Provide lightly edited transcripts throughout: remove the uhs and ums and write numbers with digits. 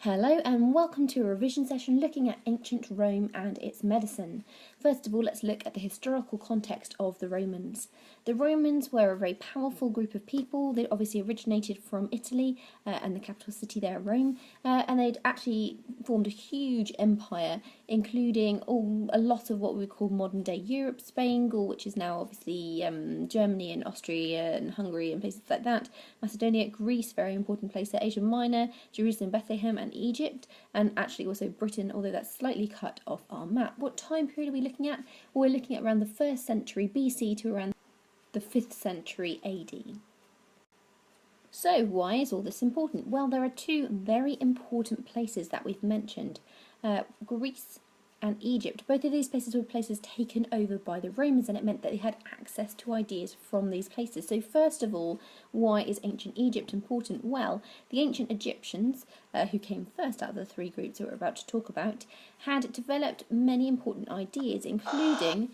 Hello and welcome to a revision session looking at ancient Rome and its medicine. First of all, let's look at the historical context of the Romans. The Romans were a very powerful group of people. They obviously originated from Italy and the capital city there, Rome, and they'd actually formed a huge empire, including a lot of what we would call modern day Europe, Spain, Gaul, which is now obviously Germany and Austria and Hungary and places like that, Macedonia, Greece, very important place there, Asia Minor, Jerusalem, Bethlehem and Egypt, and actually also Britain, although that's slightly cut off our map. What time period are we looking at? Well, we're looking at around the 1st century BC to around the 5th century AD. So why is all this important? Well, there are two very important places that we've mentioned, Greece and Egypt. Both of these places were places taken over by the Romans, and it meant that they had access to ideas from these places. So first of all, why is ancient Egypt important? Well, the ancient Egyptians, who came first out of the three groups that we're about to talk about, had developed many important ideas, including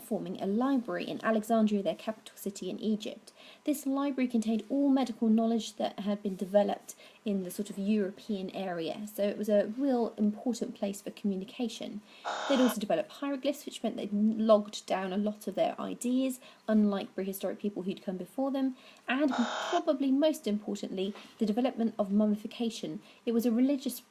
forming a library in Alexandria, their capital city in Egypt. This library contained all medical knowledge that had been developed in the sort of European area, so it was a real important place for communication. They'd also developed hieroglyphs, which meant they'd logged down a lot of their ideas, unlike prehistoric people who'd come before them, and probably most importantly, the development of mummification. It was a religious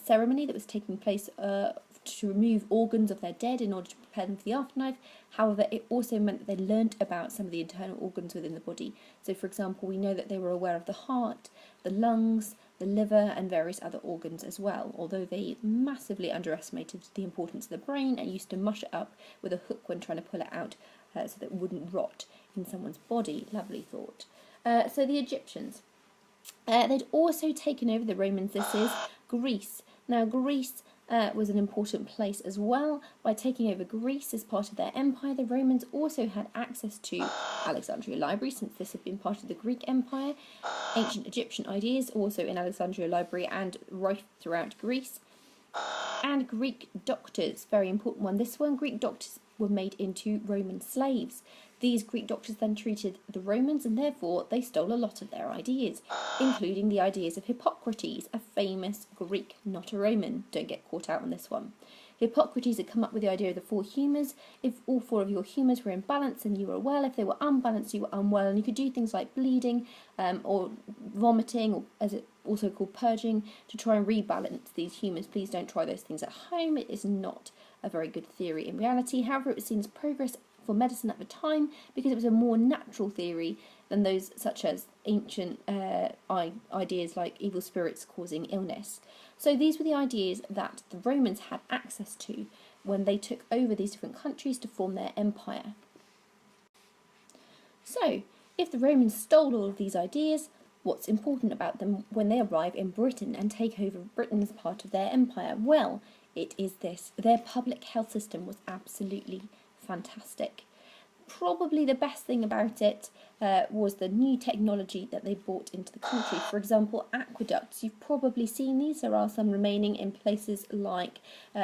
ceremony that was taking place to remove organs of their dead in order to prepare them for the afterlife. However, it also meant that they learnt about some of the internal organs within the body. So, for example, we know that they were aware of the heart, the lungs, the liver and various other organs as well, although they massively underestimated the importance of the brain and used to mush it up with a hook when trying to pull it out so that it wouldn't rot in someone's body. Lovely thought. So the Egyptians. They'd also taken over the Romans. This is Greece. Now, Greece was an important place as well. By taking over Greece as part of their empire, the Romans also had access to Alexandria Library, since this had been part of the Greek Empire. Ancient Egyptian ideas also in Alexandria Library and rife throughout Greece. And Greek doctors, very important one. This one, Greek doctors were made into Roman slaves. These Greek doctors then treated the Romans, and therefore they stole a lot of their ideas, including the ideas of Hippocrates, a famous Greek, not a Roman. Don't get caught out on this one. Hippocrates had come up with the idea of the four humours. If all four of your humours were in balance, then you were well. If they were unbalanced, you were unwell. And you could do things like bleeding or vomiting, or as it also called purging, to try and rebalance these humours. Please don't try those things at home. It is not a very good theory in reality. However, it was seen as progress for medicine at the time because it was a more natural theory than those such as ancient ideas like evil spirits causing illness. So these were the ideas that the Romans had access to when they took over these different countries to form their empire. So, if the Romans stole all of these ideas, what's important about them when they arrive in Britain and take over Britain as part of their empire? Well, it is this. Their public health system was absolutely fantastic. Probably the best thing about it was the new technology that they brought into the country. For example, aqueducts. You've probably seen these. There are some remaining in places like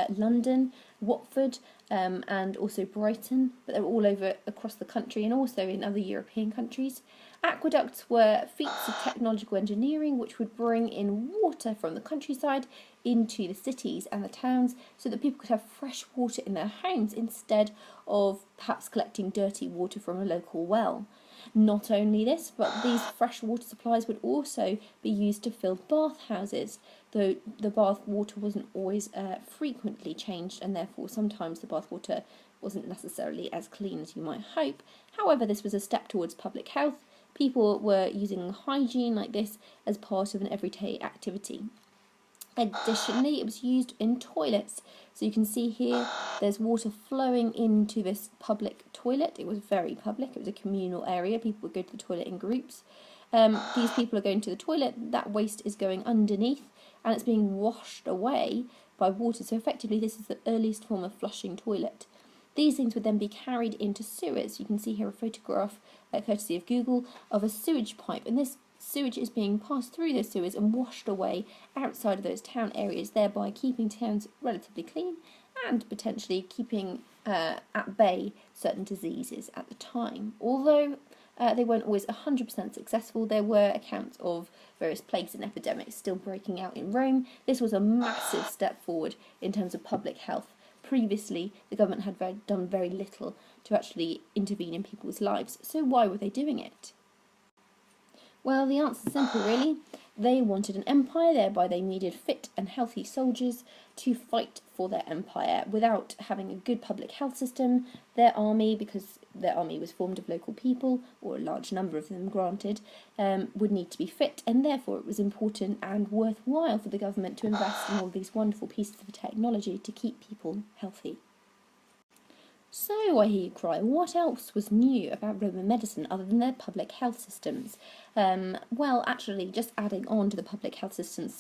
London, Watford, and also Brighton, but they're all over across the country and also in other European countries. Aqueducts were feats of technological engineering which would bring in water from the countryside into the cities and the towns so that people could have fresh water in their homes instead of perhaps collecting dirty water from a local well. Not only this, but these fresh water supplies would also be used to fill bathhouses, though the bath water wasn't always frequently changed, and therefore sometimes the bath water wasn't necessarily as clean as you might hope. However, this was a step towards public health. People were using hygiene like this as part of an everyday activity. Additionally, it was used in toilets. So you can see here there's water flowing into this public toilet. It was very public. It was a communal area. People would go to the toilet in groups. These people are going to the toilet. That waste is going underneath and it's being washed away by water. So effectively, this is the earliest form of flushing toilet. These things would then be carried into sewers. You can see here a photograph, courtesy of Google, of a sewage pipe. And this sewage is being passed through those sewers and washed away outside of those town areas, thereby keeping towns relatively clean and potentially keeping at bay certain diseases at the time. Although They weren't always 100% successful. There were accounts of various plagues and epidemics still breaking out in Rome. This was a massive step forward in terms of public health. Previously, the government had done very little to actually intervene in people's lives. So why were they doing it? Well, the answer's simple, really. They wanted an empire, thereby they needed fit and healthy soldiers to fight for their empire. Without having a good public health system, their army, because their army was formed of local people, or a large number of them granted, would need to be fit, and therefore it was important and worthwhile for the government to invest in all these wonderful pieces of technology to keep people healthy. So, I hear you cry, what else was new about Roman medicine other than their public health systems? Well, actually, just adding on to the public health systems,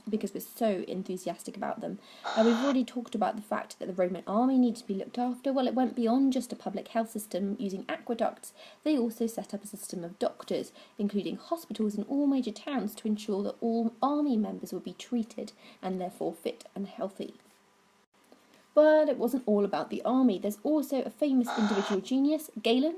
because we're so enthusiastic about them, we've already talked about the fact that the Roman army needed to be looked after. Well, it went beyond just a public health system using aqueducts. They also set up a system of doctors, including hospitals in all major towns, to ensure that all army members would be treated and therefore fit and healthy. But it wasn't all about the army. There's also a famous individual genius, Galen,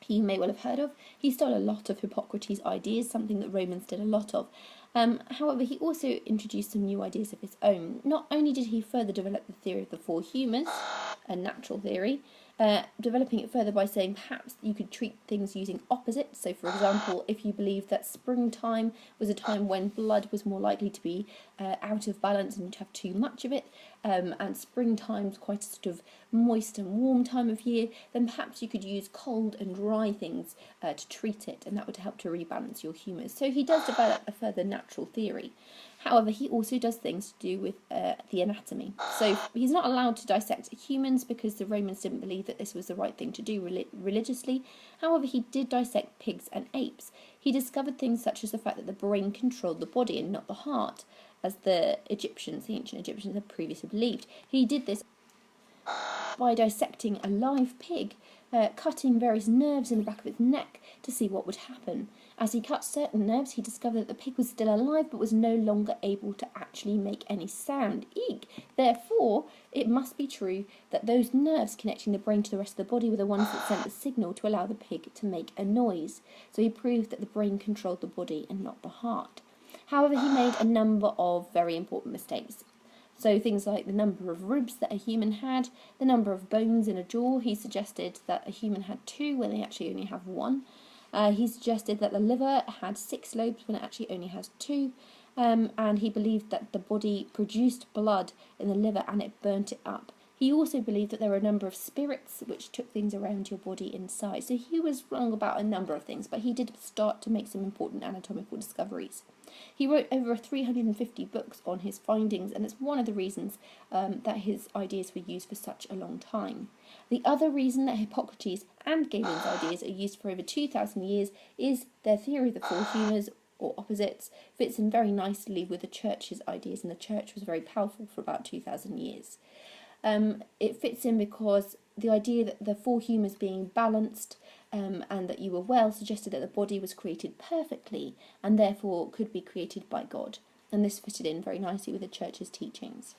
who you may well have heard of. He stole a lot of Hippocrates' ideas, something that Romans did a lot of. However, he also introduced some new ideas of his own. Not only did he further develop the theory of the four humours, a natural theory, developing it further by saying perhaps you could treat things using opposites. So, for example, if you believed that springtime was a time when blood was more likely to be out of balance and you'd have too much of it, and springtime's quite a sort of moist and warm time of year, then perhaps you could use cold and dry things to treat it, and that would help to rebalance your humours. So he does develop a further natural theory. However, he also does things to do with the anatomy. So he's not allowed to dissect humans because the Romans didn't believe that this was the right thing to do religiously. However, he did dissect pigs and apes. He discovered things such as the fact that the brain controlled the body and not the heart, as the ancient Egyptians had previously believed. He did this by dissecting a live pig, cutting various nerves in the back of its neck to see what would happen. As he cut certain nerves, he discovered that the pig was still alive but was no longer able to actually make any sound. Eek! Therefore, it must be true that those nerves connecting the brain to the rest of the body were the ones that sent the signal to allow the pig to make a noise. So he proved that the brain controlled the body and not the heart. However, he made a number of very important mistakes. So things like the number of ribs that a human had, the number of bones in a jaw. He suggested that a human had 2 when they actually only have 1. He suggested that the liver had 6 lobes when it actually only has 2. And he believed that the body produced blood in the liver and it burnt it up. He also believed that there were a number of spirits which took things around your body inside. So he was wrong about a number of things, but he did start to make some important anatomical discoveries. He wrote over 350 books on his findings, and it's one of the reasons that his ideas were used for such a long time. The other reason that Hippocrates and Galen's ideas are used for over 2,000 years is their theory of the four humours, or opposites, fits in very nicely with the church's ideas, and the church was very powerful for about 2,000 years. It fits in because the idea that the four humours being balanced and that you were well suggested that the body was created perfectly and therefore could be created by God. And this fitted in very nicely with the church's teachings.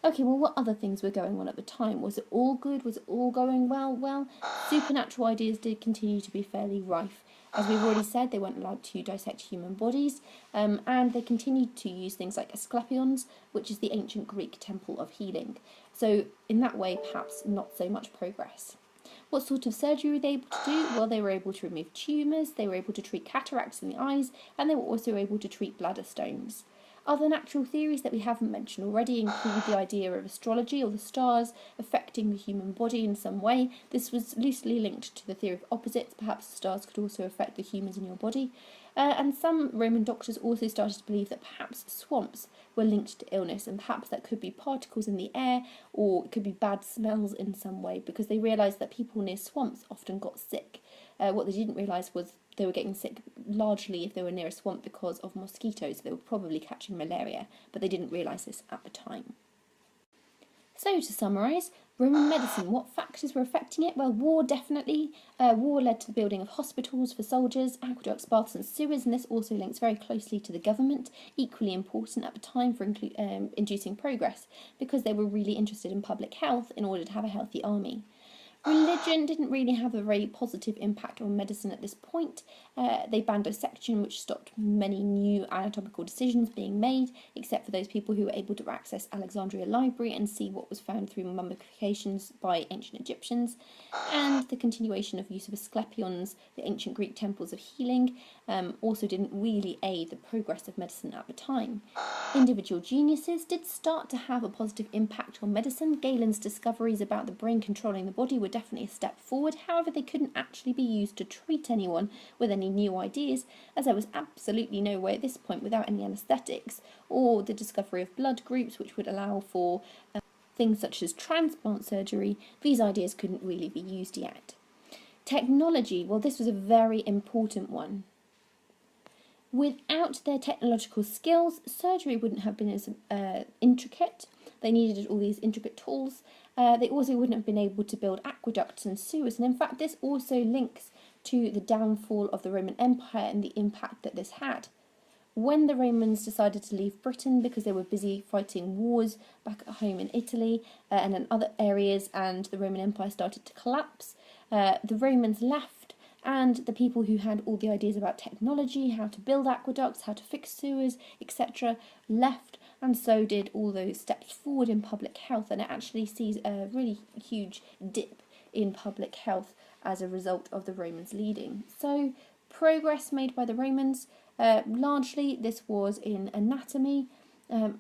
Okay, well, what other things were going on at the time? Was it all good? Was it all going well? Well, supernatural ideas did continue to be fairly rife. As we've already said, they weren't allowed to dissect human bodies, and they continued to use things like Asclepions, which is the ancient Greek temple of healing. So in that way, perhaps not so much progress. What sort of surgery were they able to do? Well, they were able to remove tumours, they were able to treat cataracts in the eyes, and they were also able to treat bladder stones. Other natural theories that we haven't mentioned already include the idea of astrology or the stars affecting the human body in some way. This was loosely linked to the theory of opposites. Perhaps the stars could also affect the humors in your body. And some Roman doctors also started to believe that perhaps swamps were linked to illness, and perhaps that could be particles in the air or it could be bad smells in some way, because they realised that people near swamps often got sick. What they didn't realise was they were getting sick largely if they were near a swamp because of mosquitoes. They were probably catching malaria, but they didn't realise this at the time. So to summarise, Roman medicine, what factors were affecting it? Well, war definitely. War led to the building of hospitals for soldiers, aqueducts, baths and sewers, and this also links very closely to the government, equally important at the time for inducing progress, because they were really interested in public health in order to have a healthy army. Religion didn't really have a very positive impact on medicine at this point. They banned dissection, which stopped many new anatomical decisions being made, except for those people who were able to access Alexandria Library and see what was found through mummifications by ancient Egyptians, and the continuation of use of Asclepions, the ancient Greek temples of healing, also didn't really aid the progress of medicine at the time. Individual geniuses did start to have a positive impact on medicine. Galen's discoveries about the brain controlling the body were definitely a step forward. However, they couldn't actually be used to treat anyone with any new ideas, as there was absolutely no way at this point without any anaesthetics, or the discovery of blood groups which would allow for things such as transplant surgery. These ideas couldn't really be used yet. Technology, well, this was a very important one. Without their technological skills, surgery wouldn't have been as intricate. They needed all these intricate tools. They also wouldn't have been able to build aqueducts and sewers. And in fact, this also links to the downfall of the Roman Empire and the impact that this had. When the Romans decided to leave Britain because they were busy fighting wars back at home in Italy and in other areas, and the Roman Empire started to collapse, the Romans left, and the people who had all the ideas about technology, how to build aqueducts, how to fix sewers, etc., left, and so did all those steps forward in public health, and it actually sees a really huge dip in public health as a result of the Romans leading. So, progress made by the Romans, largely this was in anatomy,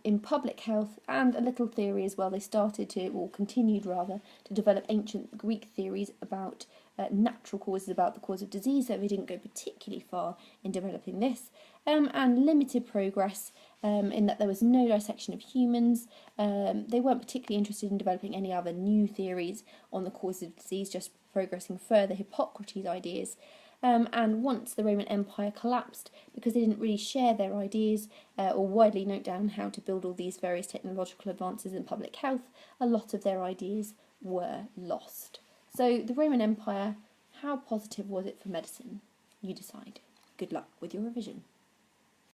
in public health, and a little theory as well. They started to, or continued rather, to develop ancient Greek theories about natural causes, about the cause of disease, so they didn't go particularly far in developing this, and limited progress in that there was no dissection of humans. They weren't particularly interested in developing any other new theories on the cause of disease, just progressing further Hippocrates' ideas. And once the Roman Empire collapsed, because they didn't really share their ideas or widely note down how to build all these various technological advances in public health, a lot of their ideas were lost. So the Roman Empire, how positive was it for medicine? You decide. Good luck with your revision.